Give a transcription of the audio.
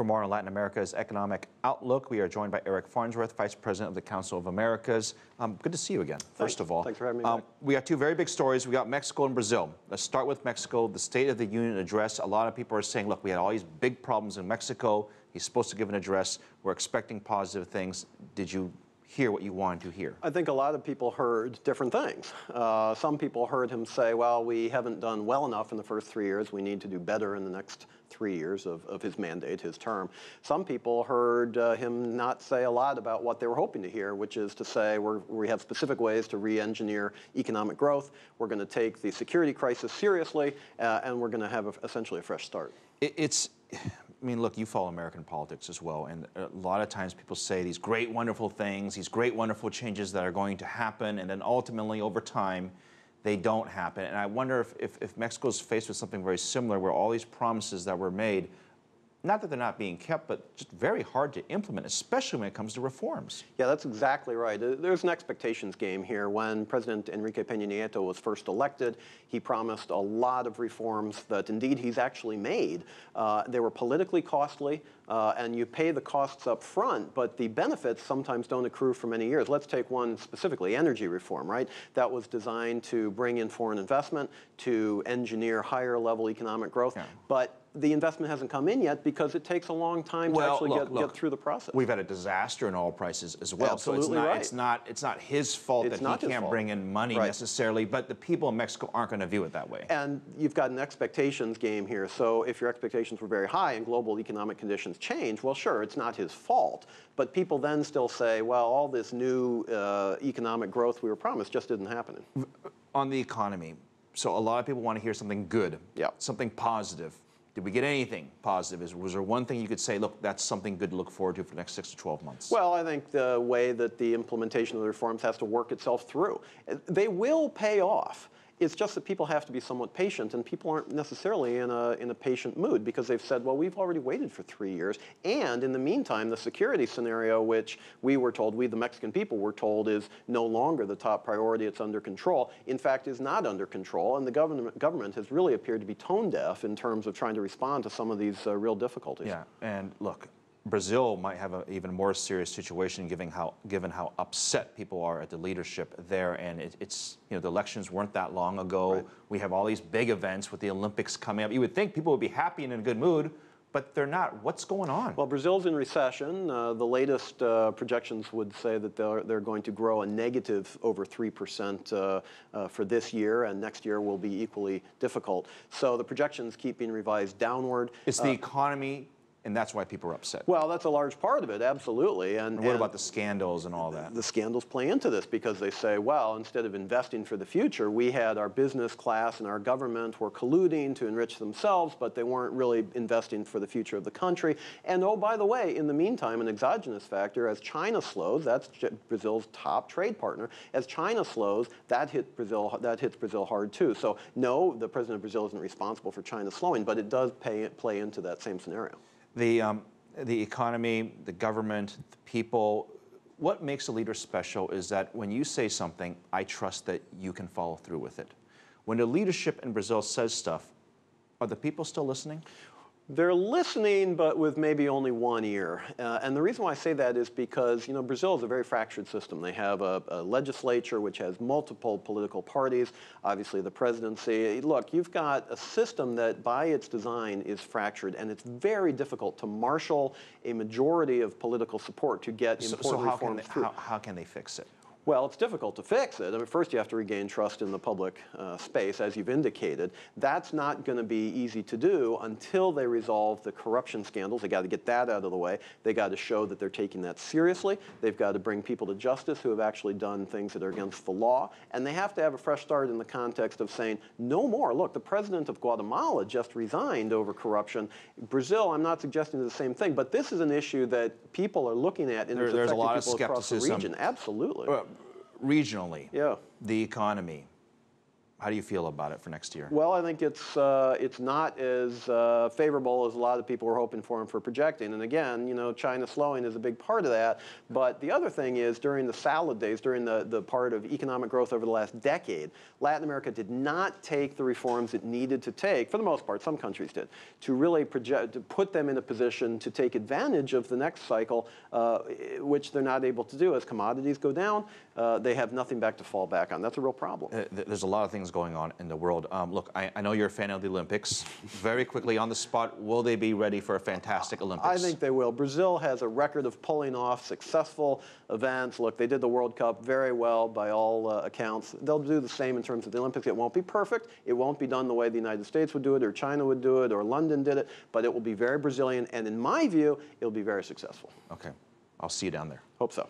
For more on Latin America's economic outlook, we are joined by Eric Farnsworth, Vice President of the Council of Americas. Good to see you again, first of all. Thanks for having me back. We got two very big stories. We got Mexico and Brazil. Let's start with Mexico. The State of the Union address. A lot of people are saying, look, we had all these big problems in Mexico. He's supposed to give an address. We're expecting positive things. Did you hear what you wanted to hear? I think a lot of people heard different things. Some people heard him say, well, we haven't done well enough in the first 3 years. We need to do better in the next 3 years of his mandate, his term. Some people heard him not say a lot about what they were hoping to hear, which is to say we have specific ways to re-engineer economic growth. We're going to take the security crisis seriously, and we're going to have essentially a fresh start. I mean, look, you follow American politics as well, and a lot of times people say these great, wonderful things, these great, wonderful changes that are going to happen, and then ultimately, over time, they don't happen. And I wonder if Mexico's faced with something very similar, where all these promises that were made, not that they're not being kept, but just very hard to implement, especially when it comes to reforms. Yeah, that's exactly right. There's an expectations game here. When President Enrique Peña Nieto was first elected, he promised a lot of reforms that indeed he's actually made. They were politically costly, and you pay the costs up front, but the benefits sometimes don't accrue for many years. Let's take one specifically, energy reform, right? That was designed to bring in foreign investment, to engineer higher level economic growth. Yeah. But the investment hasn't come in yet because it takes a long time to actually get through the process. We've had a disaster in oil prices as well. Absolutely so right. It's not his fault that he can't bring in money necessarily, but the people in Mexico aren't going to view it that way. And you've got an expectations game here. So if your expectations were very high and global economic conditions change, well, sure, it's not his fault. But people then still say, well, all this new economic growth we were promised just isn't happening. On the economy, so a lot of people want to hear something good, something positive. Did we get anything positive? Was there one thing you could say, look, that's something good to look forward to for the next 6 to 12 months? Well, I think the way that the implementation of the reforms has to work itself through. They will pay off. It's just that people have to be somewhat patient, and people aren't necessarily in a patient mood because they've said, well, we've already waited for 3 years. And in the meantime, the security scenario, which we were told, we the Mexican people were told, is no longer the top priority, it's under control, in fact is not under control. And the government has really appeared to be tone deaf in terms of trying to respond to some of these real difficulties. Yeah, and look, Brazil might have an even more serious situation given how upset people are at the leadership there, and it's the elections weren't that long ago. Right. We have all these big events with the Olympics coming up. You would think people would be happy and in a good mood, but they're not. What's going on? Well, Brazil's in recession. The latest projections would say that they're going to grow a negative over 3% for this year, and next year will be equally difficult. So the projections keep being revised downward. It's the economy. And that's why people are upset. Well, that's a large part of it, absolutely. And what about the scandals and all that? The scandals play into this because they say, well, instead of investing for the future, we had our business class and our government were colluding to enrich themselves, but they weren't really investing for the future of the country. And oh, by the way, in the meantime, an exogenous factor, as China slows, that's Brazil's top trade partner, as China slows, that hits Brazil hard too. So no, the president of Brazil isn't responsible for China slowing, but it does play into that same scenario. The economy, the government, the people, what makes a leader special is that when you say something, I trust that you can follow through with it. When the leadership in Brazil says stuff, are the people still listening? They're listening, but with maybe only one ear. And the reason why I say that is because, Brazil is a very fractured system. They have a legislature which has multiple political parties, obviously the presidency. Look, you've got a system that by its design is fractured, and it's very difficult to marshal a majority of political support to get important reforms through. How can they fix it? Well, it's difficult to fix it. I mean, first you have to regain trust in the public space, as you've indicated. That's not going to be easy to do until they resolve the corruption scandals. They got to get that out of the way. They got to show that they're taking that seriously. They've got to bring people to justice who have actually done things that are against the law. And they have to have a fresh start in the context of saying, no more. Look, the president of Guatemala just resigned over corruption. Brazil, I'm not suggesting the same thing, but this is an issue that people are looking at, and it's affecting people across the region. Absolutely. Regionally, the economy, How do you feel about it for next year? Well, I think it's not as favorable as a lot of people were hoping for and for projecting. And again, you know, China slowing is a big part of that. But the other thing is, during the salad days, during the part of economic growth over the last decade, Latin America did not take the reforms it needed to take, for the most part, some countries did, to really project, to put them in a position to take advantage of the next cycle, which they're not able to do. As commodities go down, they have nothing back to fall back on. That's a real problem. There's a lot of things going on in the world. Look, I know you're a fan of the Olympics. Very quickly on the spot, will they be ready for a fantastic Olympics? I think they will. Brazil has a record of pulling off successful events. Look, they did the World Cup very well by all accounts. They'll do the same in terms of the Olympics. It won't be perfect. It won't be done the way the United States would do it, or China would do it, or London did it, but it will be very Brazilian, and in my view, it'll be very successful. Okay. I'll see you down there. Hope so.